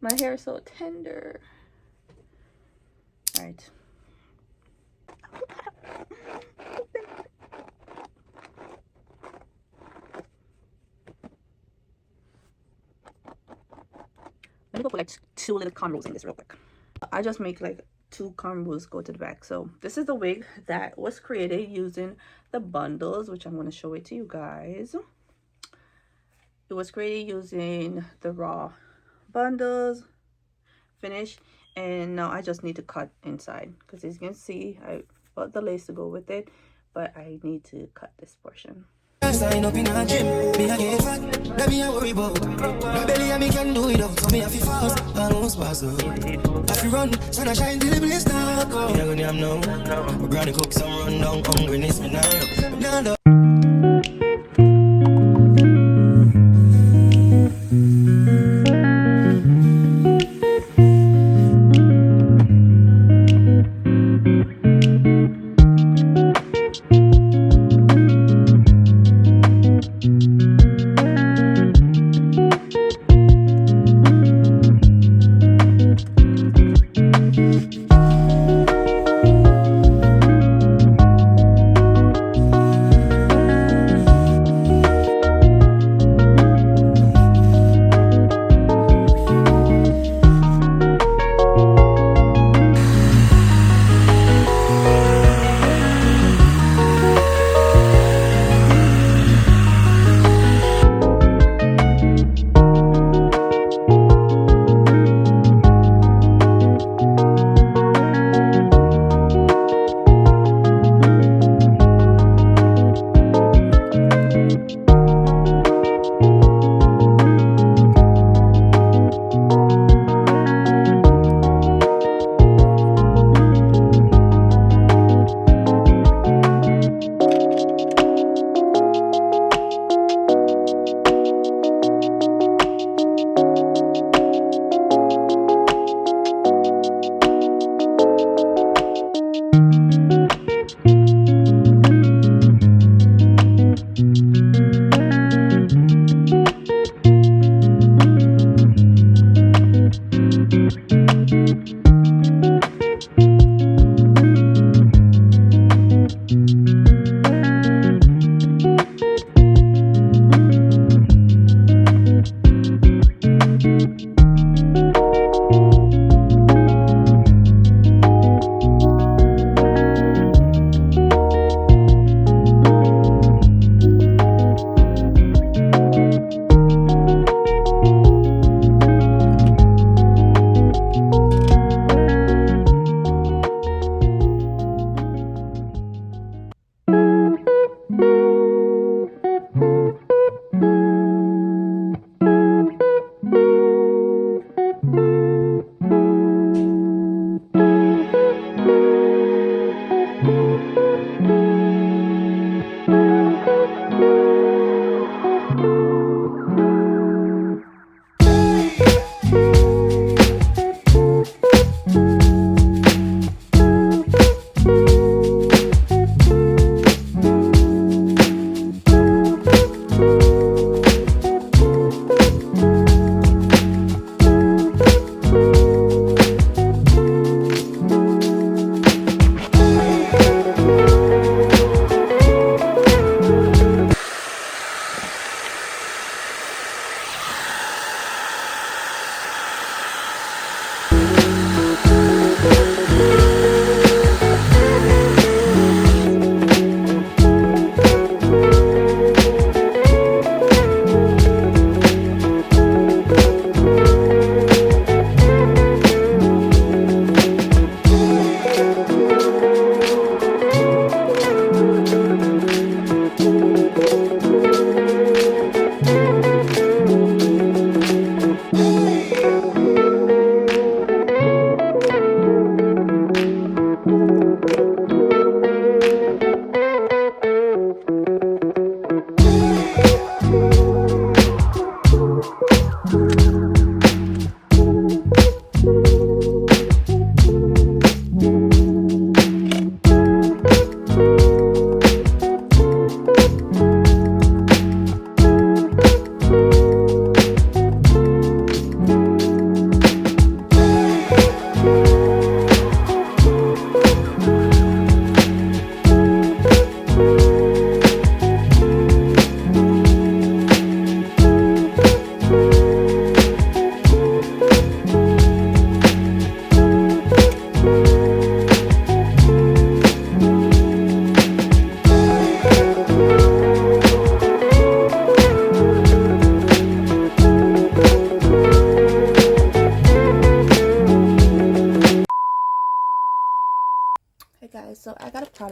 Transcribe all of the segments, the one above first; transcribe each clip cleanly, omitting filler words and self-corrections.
My hair is so tender. All right. Let me go put like 2 little cornrows in this real quick. I just make like 2 cornrows go to the back. So this is the wig that was created using the bundles, which I'm going to show it to you guys. It was created using the raw bundles finish, and now I just need to cut inside because as you can see I bought the lace to go with it, but I need to cut this portion. Sign up in a gym, me a get fat, that me a worry about. My belly and me can do it up, so me a fi fast, almost pass up. I fi run, sun a shine till the place dark out. Me a go damn now, we granny cook some run down, hungriness me now.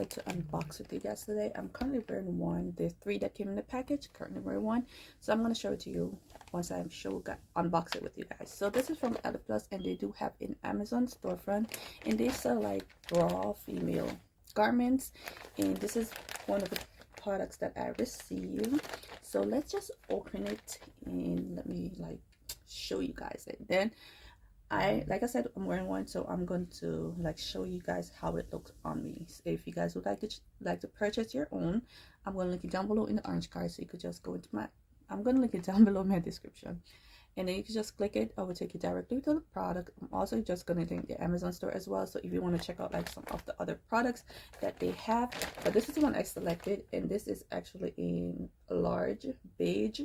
like to unbox with you guys today. I'm currently wearing one. There's 3 that came in the package. Currently wearing one, so I'm going to show it to you once I unbox it with you guys. So this is from Eleplus, and they do have an Amazon storefront, and they sell like raw female garments, and this is one of the products that I received. So let's just open it and let me like show you guys it. Then like I said, I'm wearing one, so I'm going to like show you guys how it looks on me. So if you guys would like to purchase your own, I'm going to link it down below in the orange card, so you could just go into I'm going to link it down below in my description, and then you can just click it. I will take you directly to the product. I'm also just going to link the Amazon store as well, so if you want to check out like some of the other products that they have. But this is the one I selected, and this is actually in a large beige,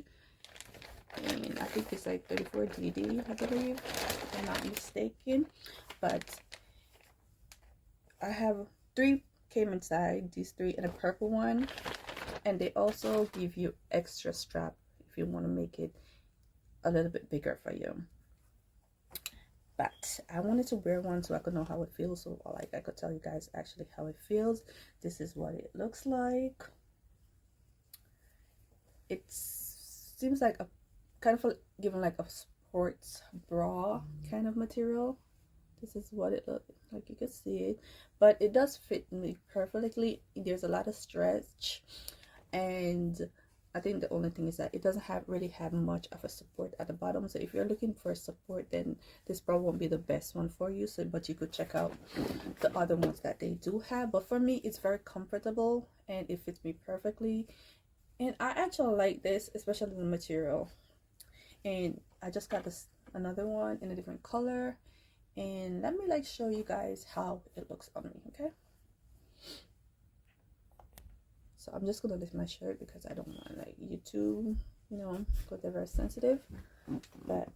and I think it's like 34 DD, I believe, if I'm not mistaken. But I have 3 came inside, these 3 and a purple one, and they also give you extra strap if you want to make it a little bit bigger for you. But I wanted to wear one so I could know how it feels, so like I could tell you guys actually how it feels. This is what it looks like. It seems like a kind of given like a sports bra kind of material. This is what it looks like. You can see it, but it does fit me perfectly. There's a lot of stretch, and I think the only thing is that it doesn't really have much of a support at the bottom. So if you're looking for support, then this probably won't be the best one for you. So but you could check out the other ones that they do have. But for me, it's very comfortable and it fits me perfectly, and I actually like this, especially the material. And I just got another one in a different color, and let me like show you guys how it looks on me. Okay, so I'm just gonna lift my shirt because I don't want like YouTube, you know, because they're very sensitive. But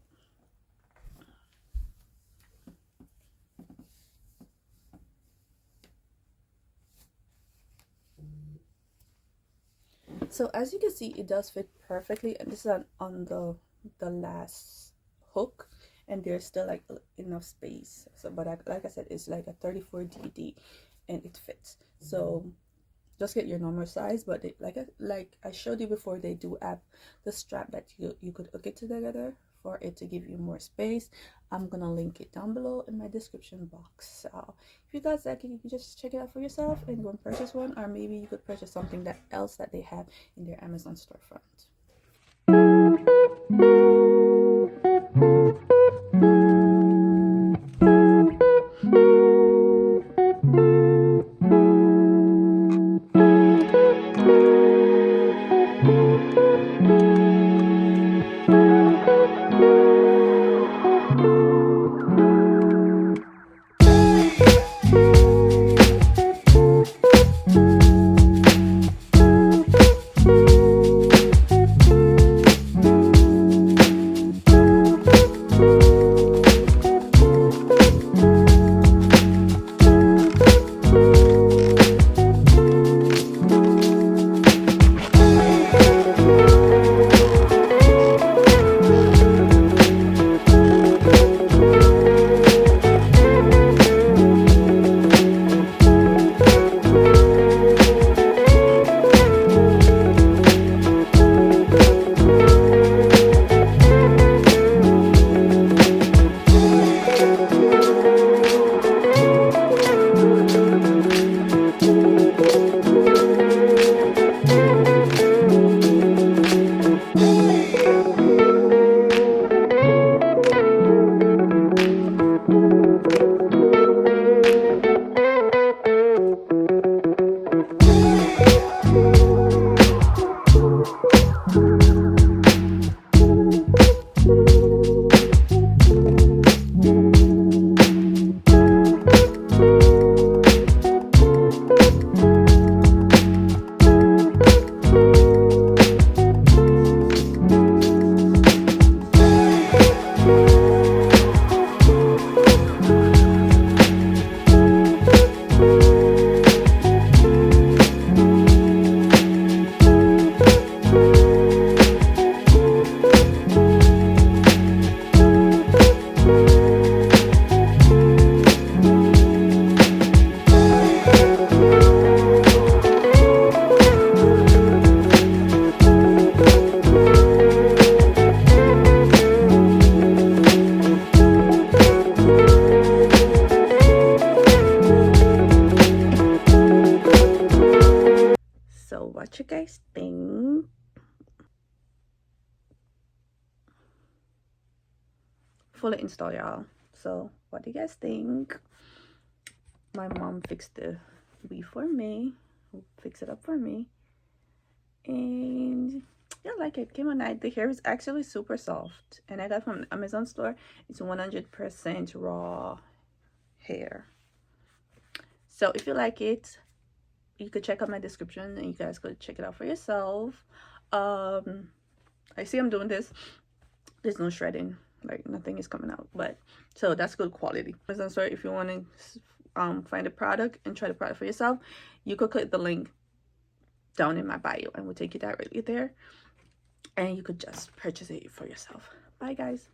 so as you can see, it does fit perfectly, and this is on the last hook, and there's still like enough space. So but like I said, it's like a 34 DD and it fits. So just get your normal size, but like I showed you before, they do have the strap that you could hook it together for it to give you more space. I'm gonna link it down below in my description box. So if you guys like it, you can just check it out for yourself and go and purchase one, or maybe you could purchase something else that they have in their Amazon storefront. what you guys think. Fully install, y'all. So what do you guys think? My mom fixed the weave for me, fix it up for me, and yeah, like it came on night. The hair is actually super soft, and I got from the Amazon store. It's 100% raw hair. So if you like it, you could check out my description and you guys could check it out for yourself. I see I'm doing this. There's no shredding, like nothing is coming out, but so that's good quality. Amazon store, if you want to find a product and try the product for yourself, you could click the link down in my bio and we'll take you directly there, and you could just purchase it for yourself. Bye guys.